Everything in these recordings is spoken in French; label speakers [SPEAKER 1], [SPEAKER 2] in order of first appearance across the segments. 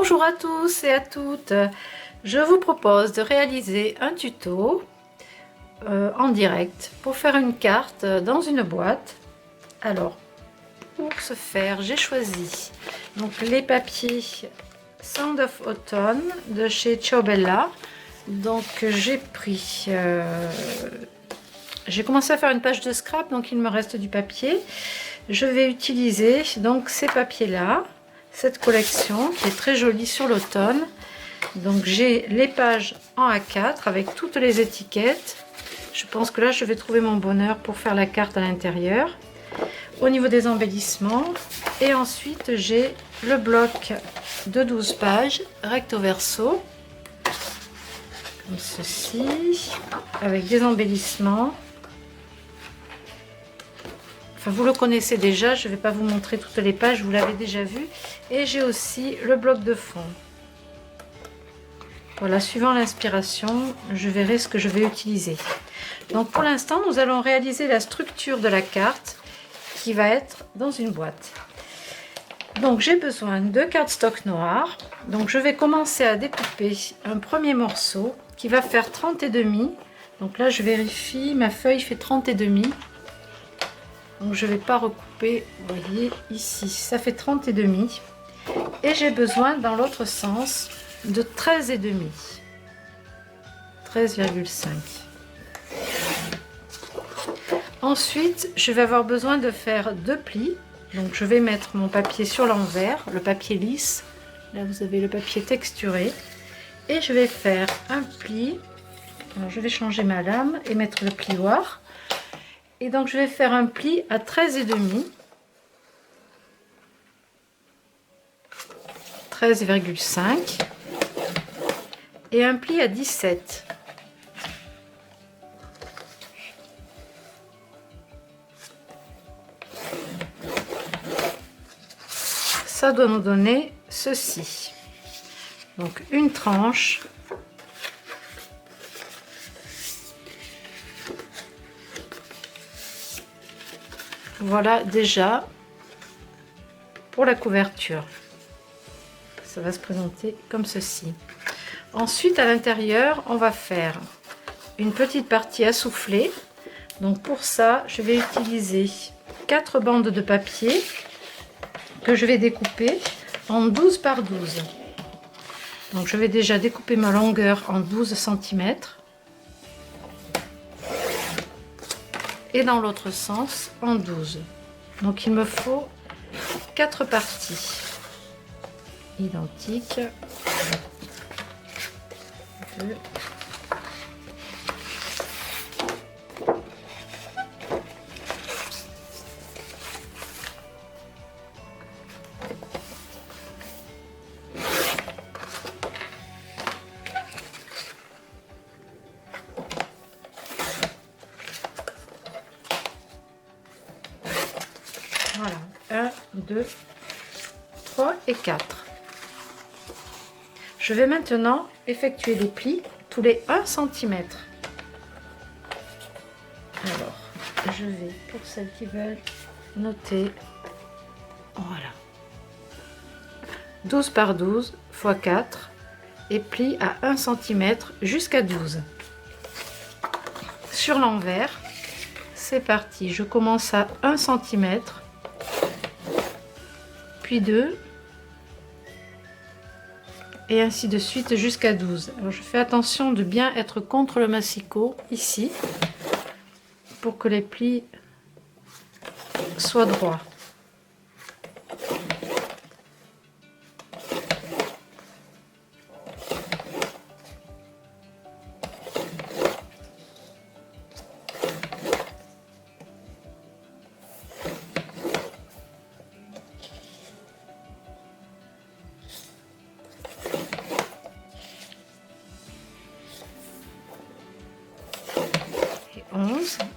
[SPEAKER 1] Bonjour à tous et à toutes, je vous propose de réaliser un tuto en direct pour faire une carte dans une boîte. Alors pour ce faire, j'ai choisi donc les papiers Sound of Autumn de chez Ciao Bella. Donc j'ai commencé à faire une page de scrap, donc il me reste du papier. Je vais utiliser donc ces papiers là, cette collection qui est très jolie sur l'automne. Donc j'ai les pages en A4 avec toutes les étiquettes. Je pense que là je vais trouver mon bonheur pour faire la carte à l'intérieur. Au niveau des embellissements, et ensuite j'ai le bloc de 12 pages recto verso comme ceci, avec des embellissements. Enfin, vous le connaissez déjà, je ne vais pas vous montrer toutes les pages, vous l'avez déjà vu. Et j'ai aussi le bloc de fond. Voilà, suivant l'inspiration, je verrai ce que je vais utiliser. Donc pour l'instant, nous allons réaliser la structure de la carte qui va être dans une boîte. Donc j'ai besoin de cardstock noir. Donc je vais commencer à découper un premier morceau qui va faire 30,5. Donc là je vérifie, ma feuille fait 30,5. Donc je ne vais pas recouper, vous voyez ici, ça fait 30,5. Et j'ai besoin dans l'autre sens de 13,5. 13,5. Ensuite, je vais avoir besoin de faire 2 plis. Donc je vais mettre mon papier sur l'envers, le papier lisse. Là vous avez le papier texturé. Et je vais faire un pli. Alors je vais changer ma lame et mettre le plioir. Et donc je vais faire un pli à 13,5. 13,5. Et un pli à 17. Ça doit nous donner ceci. Donc une tranche. Voilà déjà pour la couverture. Ça va se présenter comme ceci. Ensuite à l'intérieur, on va faire une petite partie à souffler. Donc pour ça, je vais utiliser 4 bandes de papier que je vais découper en 12 par 12. Donc je vais déjà découper ma longueur en 12 cm. Et dans l'autre sens en 12. Donc il me faut 4 parties identiques. 2. Voilà, 1, 2, 3 et 4. Je vais maintenant effectuer des plis tous les 1 cm. Alors, je vais, pour celles qui veulent, noter, voilà, 12 par 12 x 4 et plis à 1 cm jusqu'à 12. Sur l'envers, c'est parti, je commence à 1 cm. Puis 2 et ainsi de suite jusqu'à 12. Alors je fais attention de bien être contre le massicot ici pour que les plis soient droits.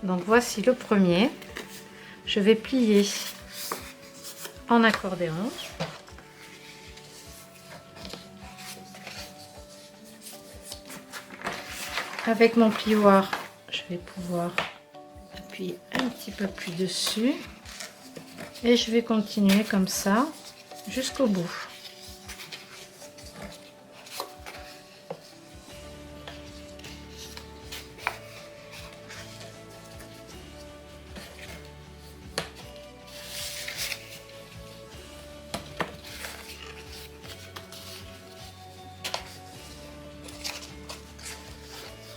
[SPEAKER 1] Donc voici le premier. Je vais plier en accordéon. Avec mon plioir, je vais pouvoir appuyer un petit peu plus dessus et je vais continuer comme ça jusqu'au bout.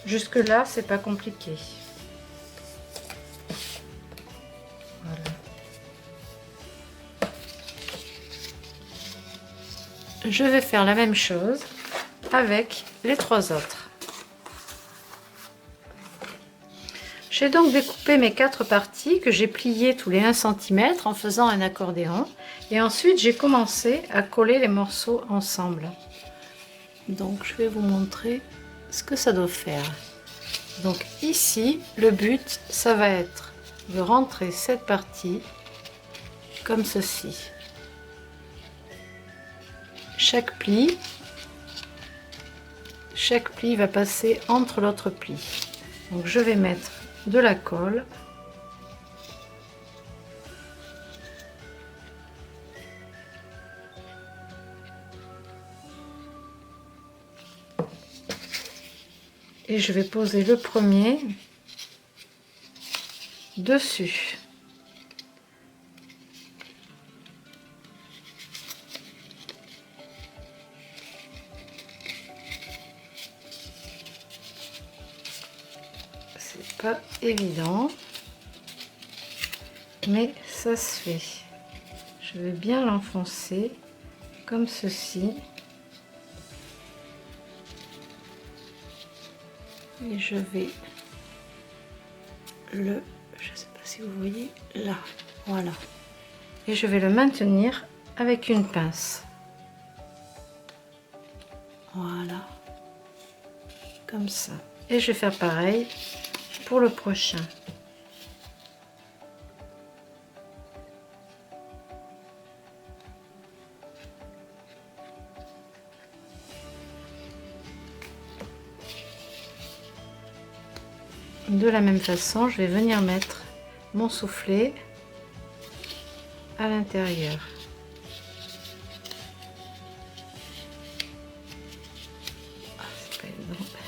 [SPEAKER 1] Jusque là, c'est pas compliqué. Voilà. Je vais faire la même chose avec les 3 autres. J'ai donc découpé mes 4 parties que j'ai pliées tous les 1 cm en faisant un accordéon. Et ensuite, j'ai commencé à coller les morceaux ensemble. Donc, je vais vous montrer ce que ça doit faire. Donc ici, le but, ça va être de rentrer cette partie comme ceci. Chaque pli va passer entre l'autre pli. Donc je vais mettre de la colle. Et je vais poser le premier dessus. C'est pas évident, mais ça se fait. Je vais bien l'enfoncer comme ceci. Et je vais je sais pas si vous voyez là, voilà. Et je vais le maintenir avec une pince. Voilà, comme ça. Et je vais faire pareil pour le prochain. De la même façon, je vais venir mettre mon soufflet à l'intérieur.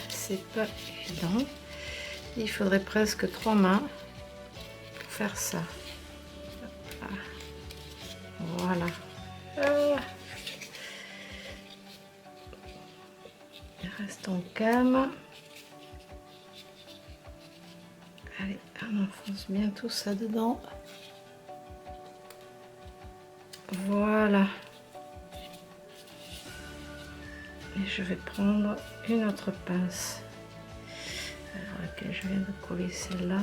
[SPEAKER 1] C'est pas évident. Il faudrait presque 3 mains pour faire ça. Voilà. Restons calmes. Allez, on enfonce bien tout ça dedans. Voilà. Et je vais prendre une autre pince à laquelle je viens de coller celle-là.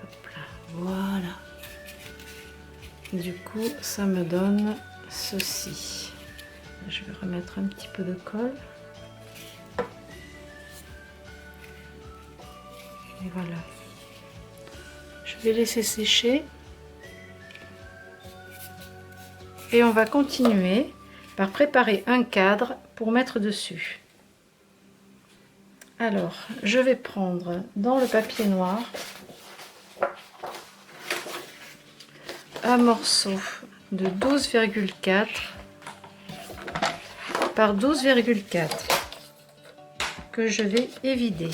[SPEAKER 1] Hop là, voilà. Du coup, ça me donne ceci. Je vais remettre un petit peu de colle. Et voilà. Je vais laisser sécher. Et on va continuer par préparer un cadre pour mettre dessus. Alors, je vais prendre dans le papier noir un morceau de 12,4 par 12,4 que je vais évider.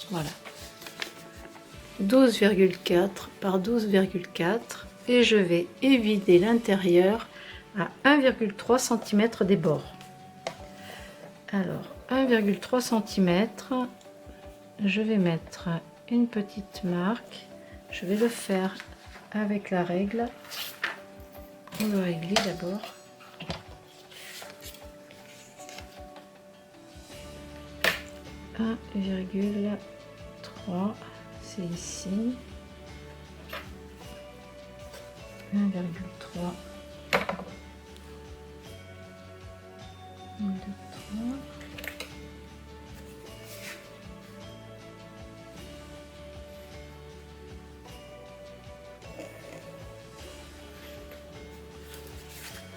[SPEAKER 1] Voilà. 12,4 par 12,4 et je vais évider l'intérieur à 1,3 cm des bords. Alors 1,3 cm, je vais mettre une petite marque. Je vais le faire avec la règle. On va régler d'abord. Un virgule 3, c'est ici. 1,3. 1, 2, 3.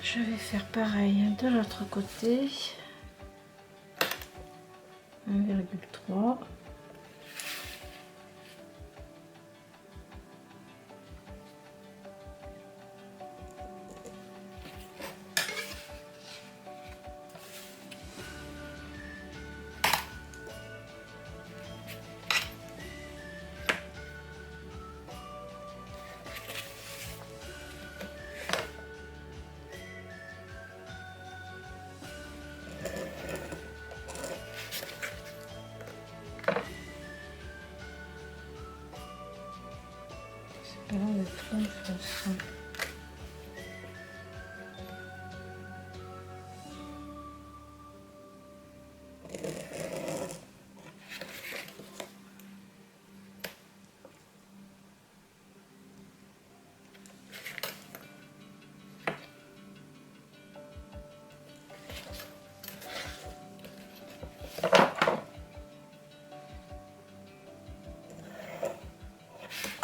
[SPEAKER 1] Je vais faire pareil de l'autre côté. 1,3. de toute façon.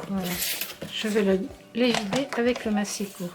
[SPEAKER 1] Voilà, je vais les vider avec le massicot.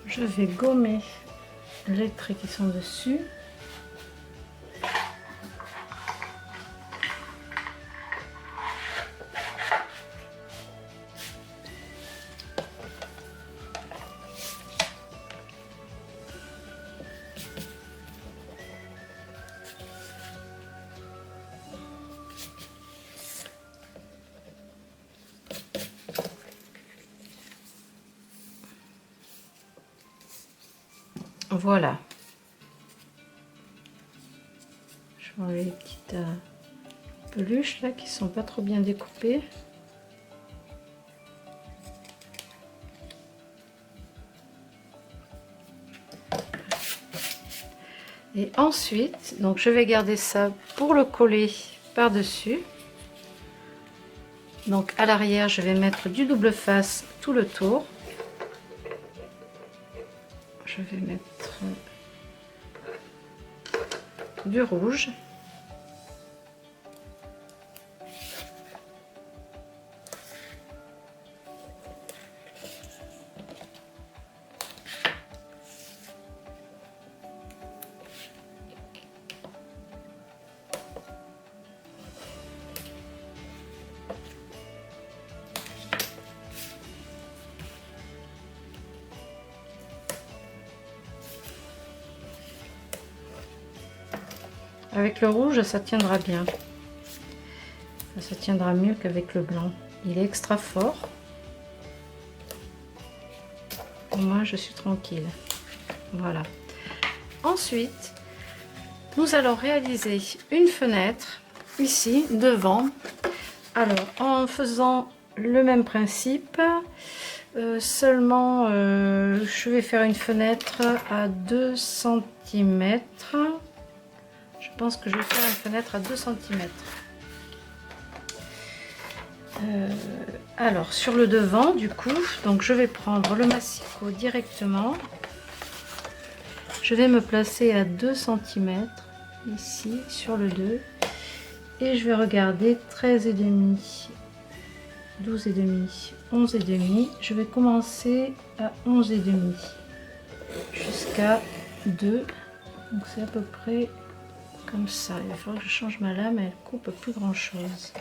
[SPEAKER 1] Je vais gommer les traits qui sont dessus. Voilà. Je vais enlever les petites peluches là qui sont pas trop bien découpées. Et ensuite, donc je vais garder ça pour le coller par-dessus. Donc à l'arrière, je vais mettre du double face tout le tour. Je vais mettre du rouge. Avec le rouge, ça tiendra bien. Ça tiendra mieux qu'avec le blanc. Il est extra fort. Moi, je suis tranquille. Voilà. Ensuite, nous allons réaliser une fenêtre ici devant. Alors, en faisant le même principe, seulement je vais faire une fenêtre à 2 cm. Je pense que je vais faire une fenêtre à 2 cm. Alors sur le devant du coup, donc je vais prendre le massicot directement. Je vais me placer à 2 cm ici sur le 2 et je vais regarder 13,5, 12,5, 11,5. Je vais commencer à 11,5 jusqu'à 2. Donc c'est à peu près comme ça. Il va falloir que je change ma lame, elle coupe plus grand chose.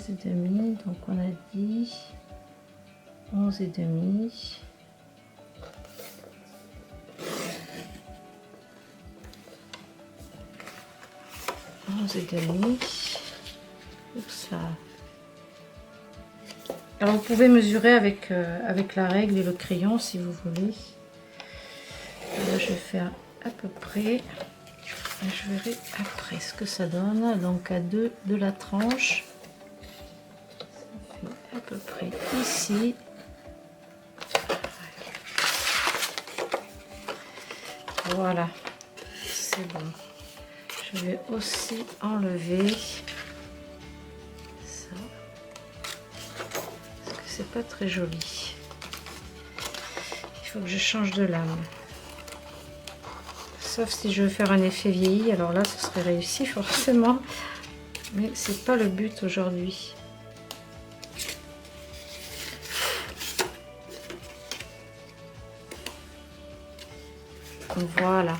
[SPEAKER 1] Et demi, donc on a dit 11,5. 11,5. Ça. Alors vous pouvez mesurer avec, avec la règle et le crayon si vous voulez. Là, je vais faire à peu près. Je verrai après ce que ça donne. Donc à 2 de la tranche. Ça fait à peu près ici. Voilà. C'est bon. Je vais aussi enlever ça. Parce que c'est pas très joli. Il faut que je change de lame. Sauf si je veux faire un effet vieilli, alors là ce serait réussi forcément, mais c'est pas le but aujourd'hui. Voilà,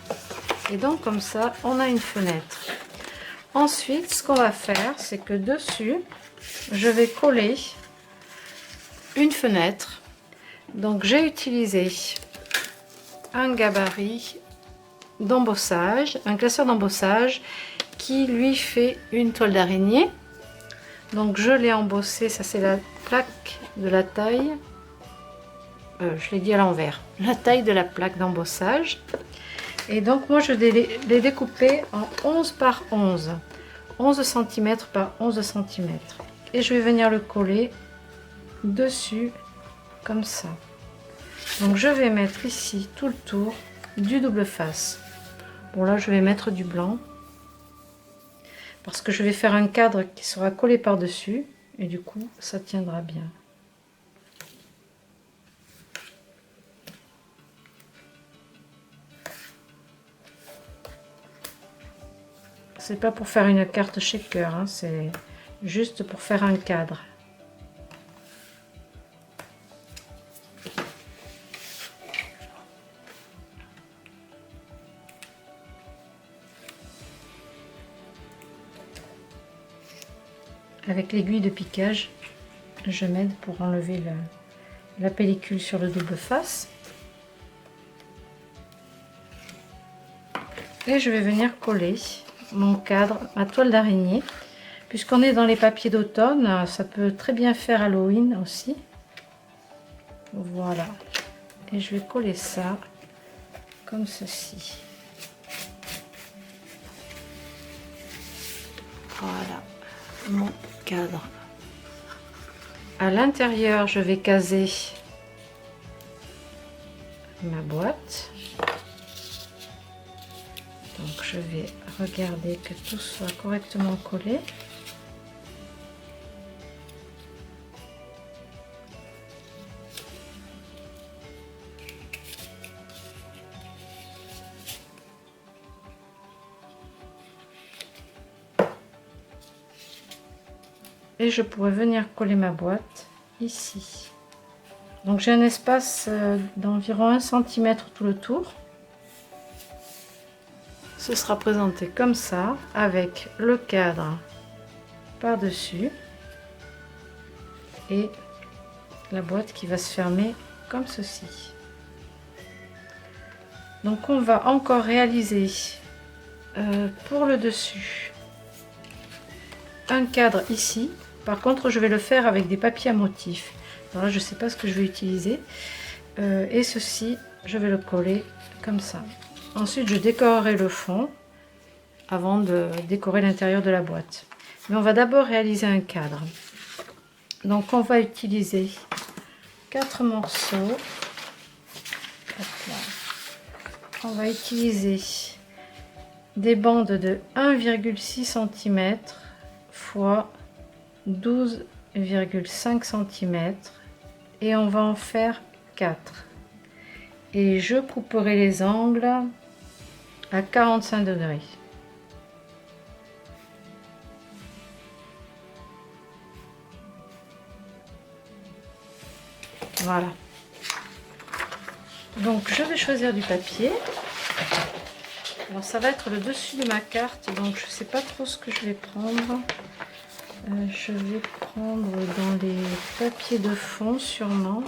[SPEAKER 1] et donc comme ça on a une fenêtre. Ensuite ce qu'on va faire, c'est que dessus je vais coller une fenêtre. Donc j'ai utilisé un gabarit d'embossage, un classeur d'embossage qui lui fait une toile d'araignée. Donc je l'ai embossé, ça c'est la plaque de la taille, je l'ai dit à l'envers, la taille de la plaque d'embossage. Et donc moi je l'ai découpé en 11 par 11, 11 cm par 11 cm, et je vais venir le coller dessus comme ça. Donc je vais mettre ici tout le tour du double face. Bon là je vais mettre du blanc parce que je vais faire un cadre qui sera collé par dessus et du coup ça tiendra bien. C'est pas pour faire une carte shaker, hein, c'est juste pour faire un cadre. Avec l'aiguille de piquage, je m'aide pour enlever la pellicule sur le double face. Et je vais venir coller mon cadre, ma toile d'araignée. Puisqu'on est dans les papiers d'automne, ça peut très bien faire Halloween aussi. Voilà. Et je vais coller ça comme ceci. Voilà mon cadre. À l'intérieur, je vais caser ma boîte. Donc je vais regarder que tout soit correctement collé. Et je pourrais venir coller ma boîte ici. Donc j'ai un espace d'environ 1 cm tout le tour. Ce sera présenté comme ça, avec le cadre par-dessus et la boîte qui va se fermer comme ceci. Donc on va encore réaliser pour le dessus un cadre ici. Par contre je vais le faire avec des papiers à motifs. Alors là je sais pas ce que je vais utiliser, et ceci je vais le coller comme ça. Ensuite je décorerai le fond avant de décorer l'intérieur de la boîte, mais on va d'abord réaliser un cadre. Donc on va utiliser 4 morceaux. On va utiliser des bandes de 1,6 cm fois 12,5 cm et on va en faire 4. Et je couperai les angles à 45 degrés. Voilà. Donc je vais choisir du papier. Alors ça va être le dessus de ma carte, donc je sais pas trop ce que je vais prendre. Je vais prendre dans les papiers de fond sûrement.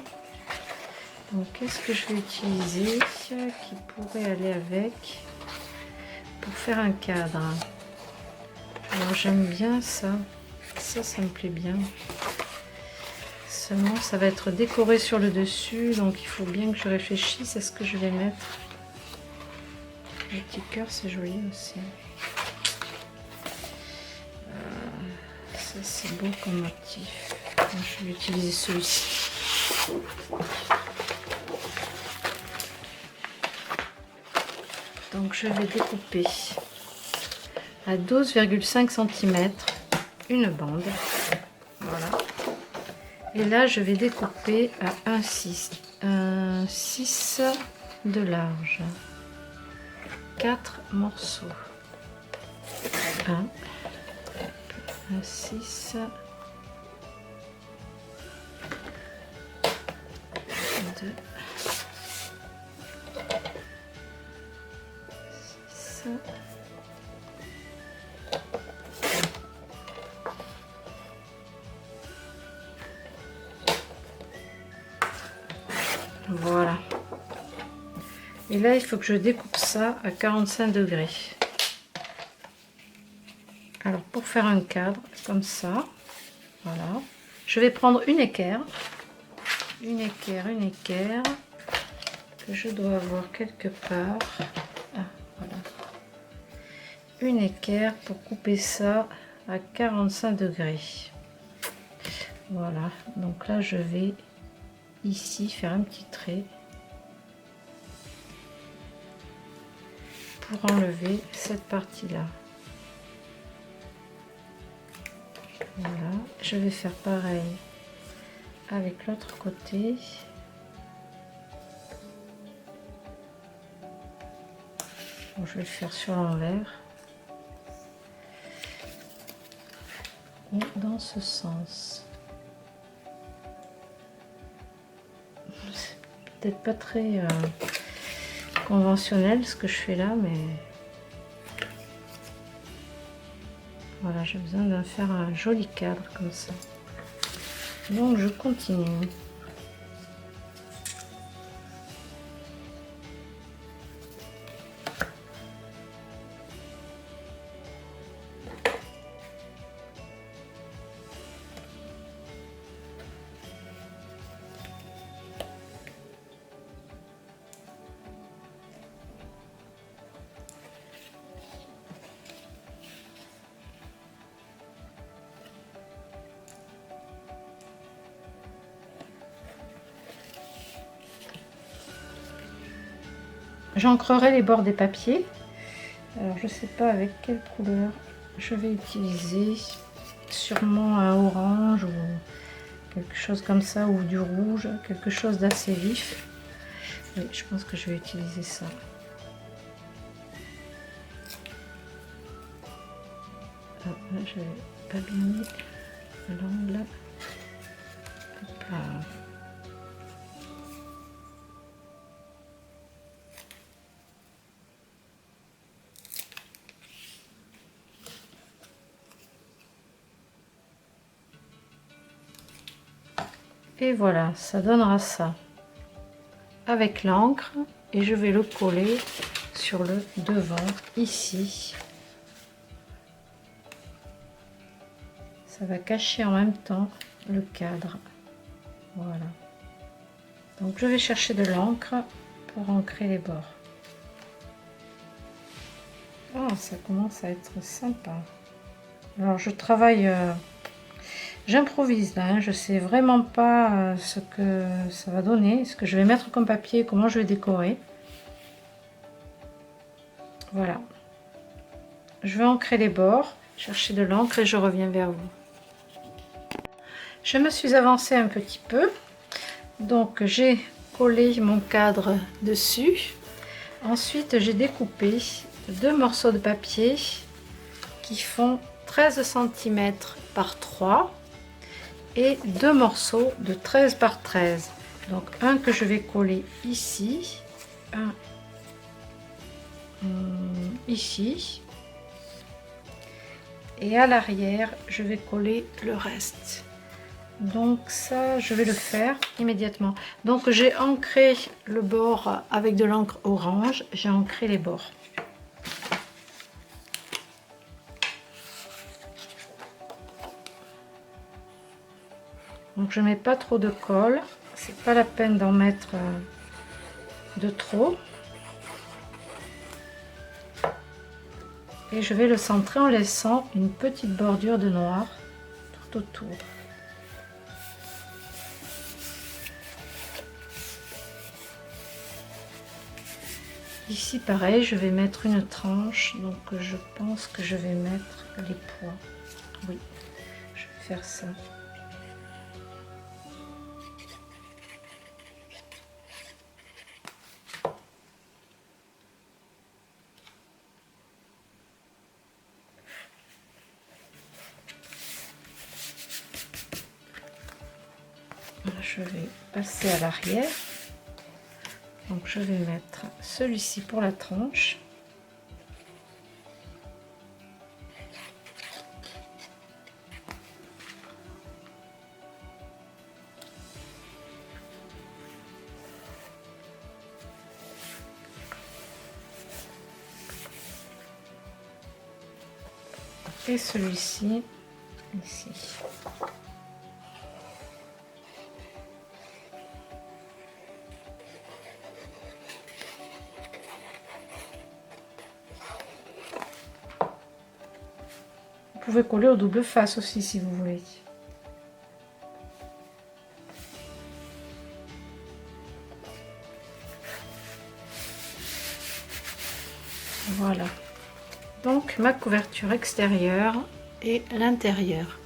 [SPEAKER 1] Donc qu'est-ce que je vais utiliser qui pourrait aller avec pour faire un cadre? Alors j'aime bien ça. Ça me plaît bien. Seulement ça va être décoré sur le dessus, donc il faut bien que je réfléchisse à ce que je vais mettre. Le petit cœur, c'est joli aussi. Ça c'est beau comme motif. Donc, je vais utiliser celui-ci. Donc je vais découper à 12,5 cm une bande. Voilà. Et là je vais découper à 1,6 de large. 4 morceaux. 1,6 2 6 voilà. Et là il faut que je découpe ça à 45 degrés. Alors pour faire un cadre comme ça, voilà, je vais prendre une équerre que je dois avoir quelque part. Voilà. Une équerre pour couper ça à 45 degrés. Voilà, donc là je vais ici faire un petit trait pour enlever cette partie là. Voilà, je vais faire pareil avec l'autre côté. Bon, je vais le faire sur l'envers ou dans ce sens. C'est peut-être pas très conventionnel ce que je fais là, mais voilà, j'ai besoin de faire un joli cadre comme ça. Donc je continue. J'ancrerai les bords des papiers. Alors je sais pas avec quelle couleur je vais utiliser, sûrement un orange ou quelque chose comme ça, ou du rouge, quelque chose d'assez vif. Oui, je pense que je vais utiliser ça. Ah, là je vais pas bien mis l'angle. Hop là. Et voilà, ça donnera ça avec l'encre, et je vais le coller sur le devant ici. Ça va cacher en même temps le cadre. Voilà. Donc je vais chercher de l'encre pour ancrer les bords. Oh, ça commence à être sympa. Alors je travaille... J'improvise là, hein. Je sais vraiment pas ce que ça va donner, ce que je vais mettre comme papier, comment je vais décorer. Voilà. Je vais ancrer les bords, chercher de l'encre et je reviens vers vous. Je me suis avancée un petit peu, donc j'ai collé mon cadre dessus. Ensuite j'ai découpé 2 morceaux de papier qui font 13 cm par 3. Et 2 morceaux de 13 par 13, donc un que je vais coller ici, un ici, et à l'arrière je vais coller le reste. Donc ça je vais le faire immédiatement. Donc j'ai ancré le bord avec de l'encre orange, j'ai ancré les bords. Donc je mets pas trop de colle, c'est pas la peine d'en mettre de trop. Et je vais le centrer en laissant une petite bordure de noir tout autour. Ici pareil, je vais mettre une tranche, donc je pense que je vais mettre les pois. Oui, je vais faire ça. Je vais passer à l'arrière. Donc je vais mettre celui-ci pour la tranche. Et celui-ci ici. Vous pouvez coller au double face aussi si vous voulez. Voilà. Donc ma couverture extérieure et l'intérieur.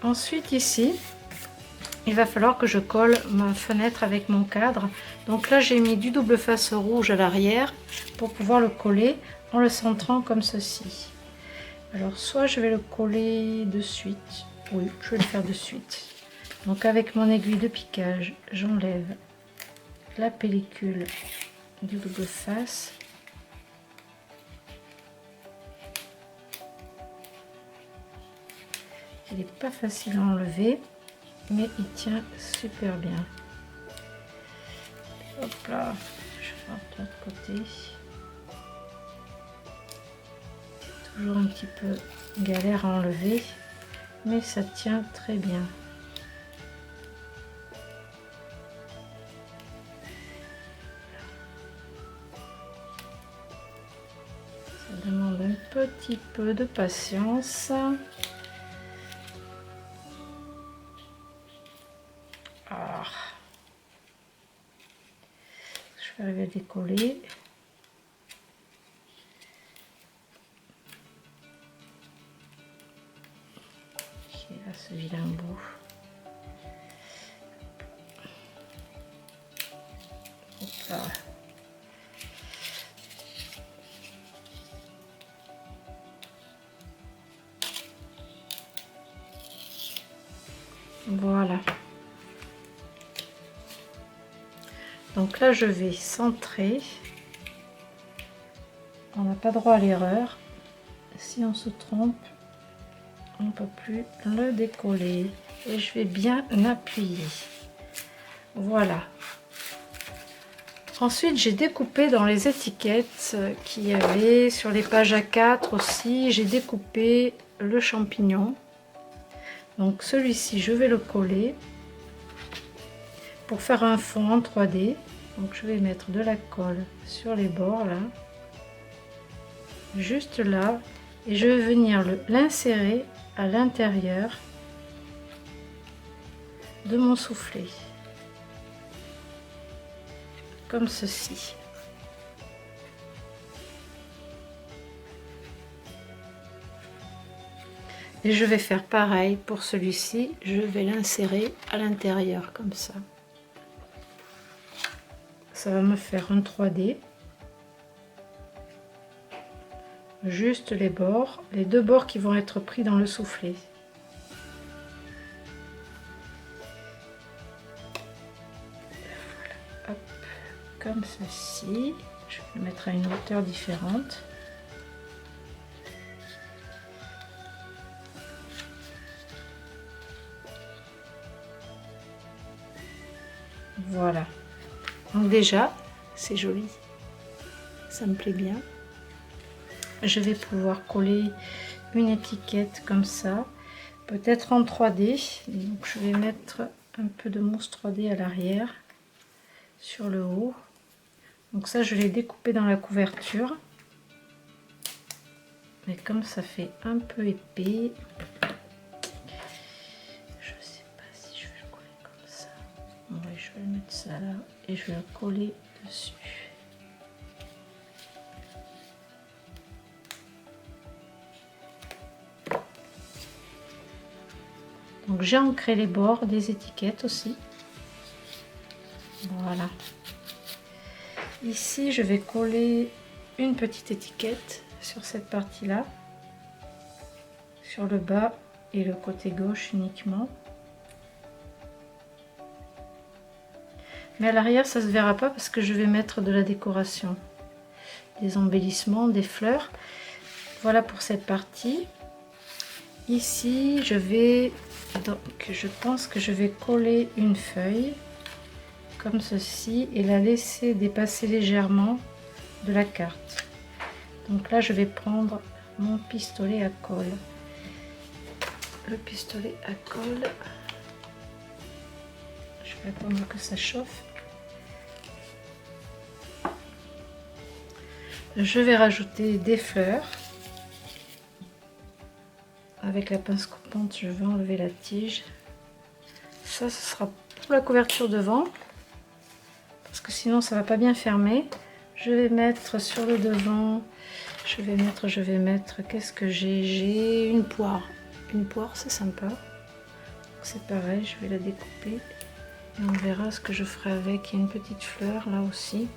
[SPEAKER 1] Ensuite ici, il va falloir que je colle ma fenêtre avec mon cadre. Donc là j'ai mis du double face rouge à l'arrière pour pouvoir le coller en le centrant comme ceci. Alors soit je vais le coller de suite, oui je vais le faire de suite. Donc avec mon aiguille de piquage, j'enlève la pellicule du double face. Il n'est pas facile à enlever, mais il tient super bien. Hop là, je vais voir de l'autre côté. Toujours un petit peu galère à enlever, mais ça tient très bien. Ça demande un petit peu de patience. Ah. Je vais arriver à décoller. Là, ce vilain bout. Hop là. Voilà. Donc là, je vais centrer. On n'a pas droit à l'erreur. Si on se trompe, on ne peut plus le décoller. Et je vais bien appuyer. Voilà. Ensuite, j'ai découpé dans les étiquettes qu'il y avait sur les pages A4 aussi. J'ai découpé le champignon. Donc celui-ci, je vais le coller pour faire un fond en 3D. Donc je vais mettre de la colle sur les bords là, juste là, et je vais venir l'insérer à l'intérieur de mon soufflet, comme ceci. Et je vais faire pareil pour celui-ci, je vais l'insérer à l'intérieur comme ça. Ça va me faire un 3D. Juste les bords, les deux bords qui vont être pris dans le soufflet. Voilà. Hop, comme ceci. Je vais le mettre à une hauteur différente. Voilà. Donc déjà, c'est joli. Ça me plaît bien. Je vais pouvoir coller une étiquette comme ça. peut-être en 3D. Donc je vais mettre un peu de mousse 3D à l'arrière, sur le haut. Donc ça je l'ai découpé dans la couverture. Mais comme ça fait un peu épais, je sais pas si je vais le coller comme ça. Oui, je vais mettre ça là et je vais le coller dessus. Donc j'ai ancré les bords des étiquettes aussi. Voilà. Ici je vais coller une petite étiquette sur cette partie là, sur le bas et le côté gauche uniquement. Mais à l'arrière ça se verra pas parce que je vais mettre de la décoration, des embellissements, des fleurs. Voilà pour cette partie. Ici je vais donc je pense que je vais coller une feuille comme ceci et la laisser dépasser légèrement de la carte. Donc là je vais prendre mon pistolet à colle. Le pistolet à colle, je vais attendre que ça chauffe. Je vais rajouter des fleurs. Avec la pince coupante, je vais enlever la tige. Ça, ce sera pour la couverture devant, parce que sinon ça va pas bien fermer. Je vais mettre sur le devant, je vais mettre, qu'est-ce que j'ai une poire. Une poire, c'est sympa. C'est pareil, je vais la découper et on verra ce que je ferai avec. Il y a une petite fleur là aussi.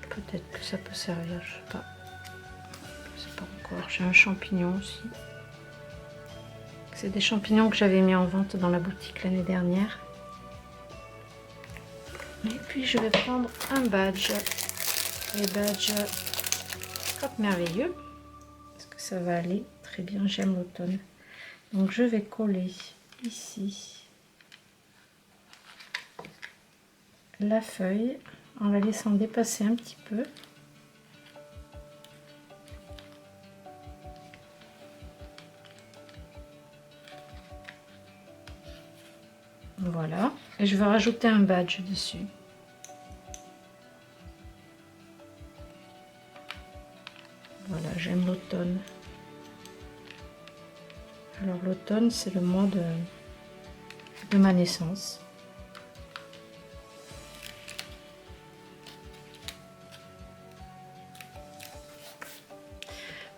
[SPEAKER 1] Peut-être que ça peut servir, je sais pas. Je sais pas encore. J'ai un champignon aussi. C'est des champignons que j'avais mis en vente dans la boutique l'année dernière. Et puis je vais prendre un badge. Les badges Scrap Merveilleux. Parce que ça va aller très bien, j'aime l'automne. Donc je vais coller ici la feuille en la laissant dépasser un petit peu. Voilà, et je vais rajouter un badge dessus. Voilà, j'aime l'automne. Alors l'automne, c'est le mois de ma naissance.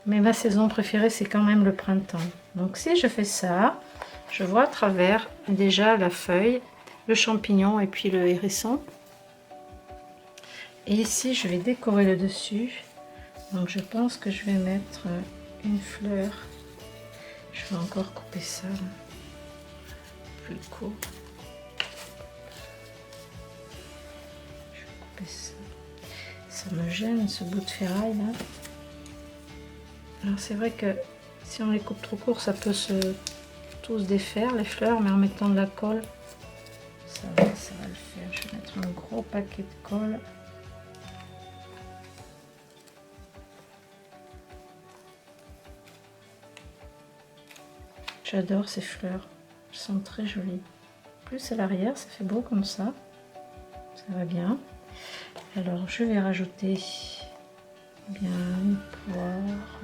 [SPEAKER 1] Mais ma saison préférée, c'est quand même le printemps. Donc si je fais ça, je vois à travers déjà la feuille, le champignon et puis le hérisson. Et ici, je vais décorer le dessus. Donc je pense que je vais mettre une fleur. Je vais encore couper ça plus court. Je vais couper ça. Ça me gêne ce bout de ferraille là. Alors c'est vrai que si on les coupe trop court, ça peut tous défaire les fleurs, mais en mettant de la colle, ça va le faire. Je vais mettre un gros paquet de colle. J'adore ces fleurs, elles sont très jolies. Plus à l'arrière, ça fait beau comme ça va bien. Alors je vais rajouter bien une poire.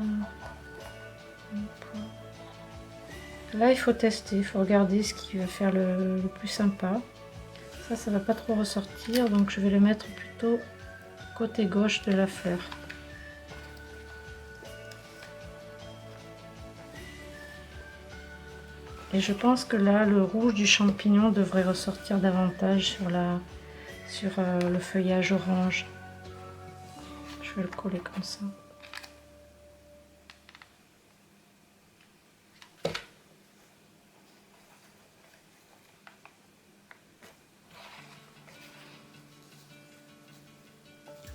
[SPEAKER 1] Là il faut tester, il faut regarder ce qui va faire le plus sympa. Ça va pas trop ressortir, donc je vais le mettre plutôt côté gauche de la fleur. Et je pense que là, le rouge du champignon devrait ressortir davantage sur le feuillage orange. Je vais le coller comme ça.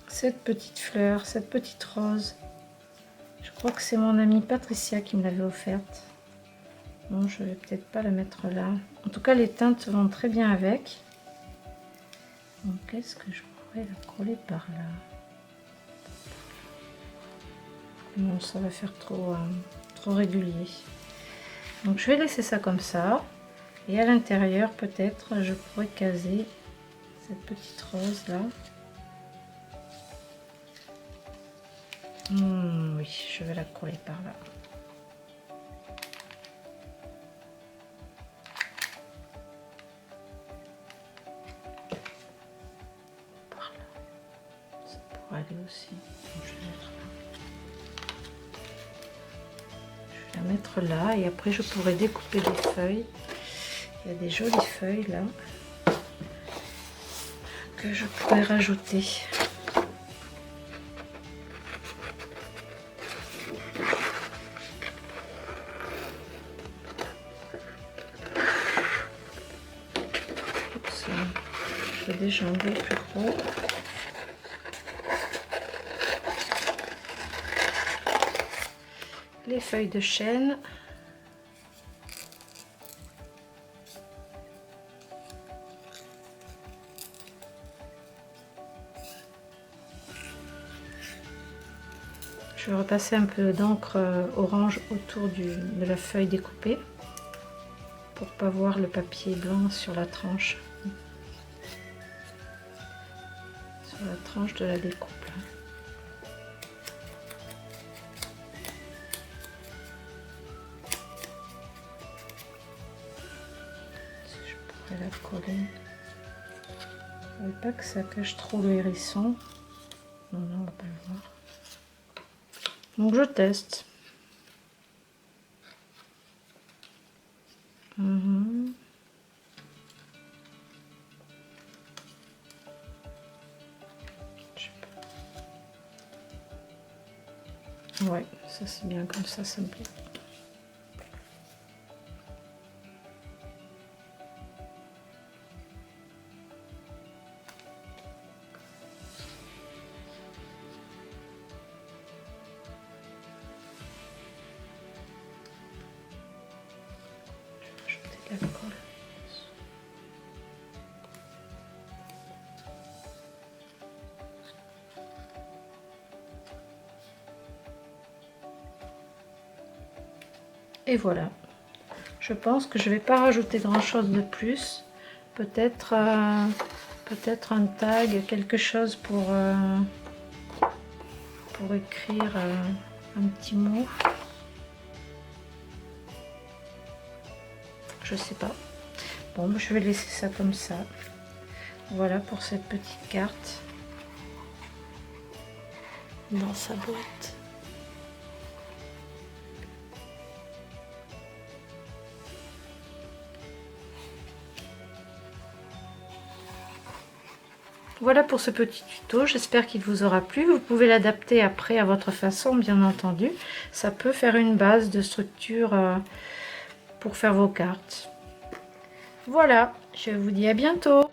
[SPEAKER 1] Cette petite fleur, cette petite rose, je crois que c'est mon amie Patricia qui me l'avait offerte. Bon, je vais peut-être pas la mettre là. En tout cas, les teintes vont très bien avec. Donc, est-ce que je pourrais la coller par là? Non, ça va faire trop régulier. Donc je vais laisser ça comme ça. Et à l'intérieur, peut-être, je pourrais caser cette petite rose là. Oui, je vais la coller par là. Par là. Ça pourrait aller aussi. Donc, je vais la mettre là et après je pourrais découper des feuilles. Il y a des jolies feuilles là que je pourrais rajouter. Je vais déjamber plus gros. Les feuilles de chêne. Je vais repasser un peu d'encre orange autour de la feuille découpée pour pas voir le papier blanc sur la tranche. Sur la tranche de la découpe. Si je pourrais la coller. Je ne veux pas que ça cache trop le hérisson. Non, non, on va pas le voir. Donc je teste. Ouais, ça c'est bien comme ça me plaît. Je vais ajouter de la colle. Et voilà, je pense que je vais pas rajouter grand chose de plus, peut-être peut-être un tag, quelque chose pour écrire un petit mot, je sais pas. Bon, je vais laisser ça comme ça. Voilà pour cette petite carte dans sa boîte. Voilà pour ce petit tuto, j'espère qu'il vous aura plu. Vous pouvez l'adapter après à votre façon, bien entendu. Ça peut faire une base de structure pour faire vos cartes. Voilà, je vous dis à bientôt.